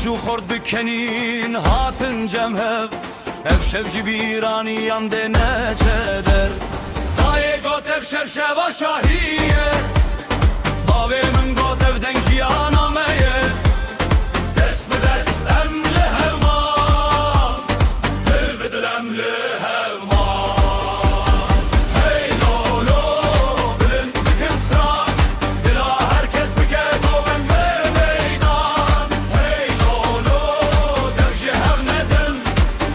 جو خورد بکنین هاتن جمهب افشف جبیرانی یانده نچدر دای گوتف شرشوا شاهیه باوی من گوتف دنجیان آمیه دست به دست امله همان دل به دل امله همان hey lolo bilin bikistan dila herkes bike doven ve meydan hey lolo devşi her nedim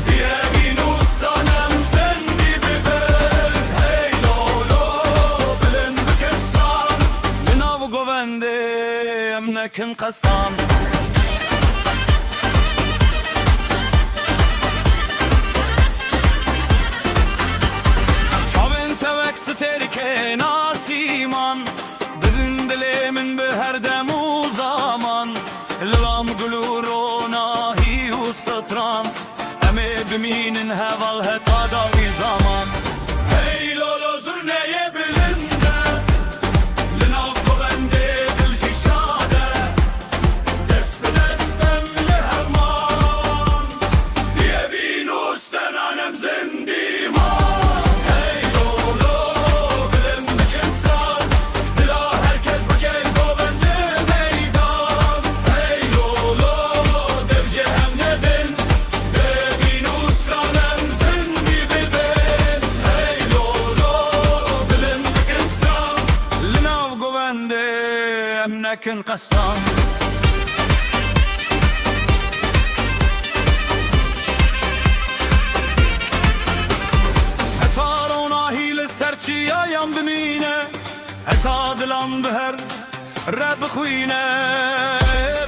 diye bin ustanem sendi bibel hey lolo bilin bikistan minav govende emnekin kastan سترکه ناسیمان دزن دلیمن به هر دم و زمان لام گلورو ناهی و ستران همه بمینن هوال هتا داوی زمان hey lolo zurneye bilinde linav govende dil şişade dest be destem lehman diye bin ustananem zendiman emnekin kastan heta rona hile serçiya yan bimine heta dilan beher rab khuyne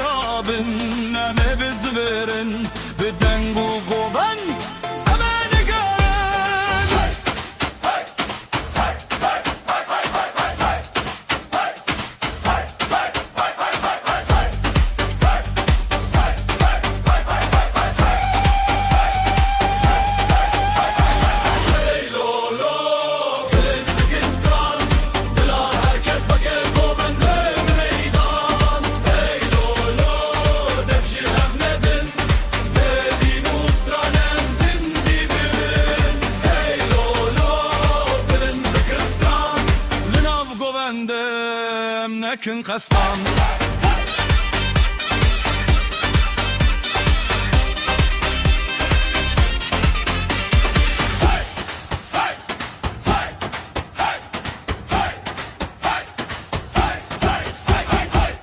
rabin neme bizverin bedengu govent emnekin kastan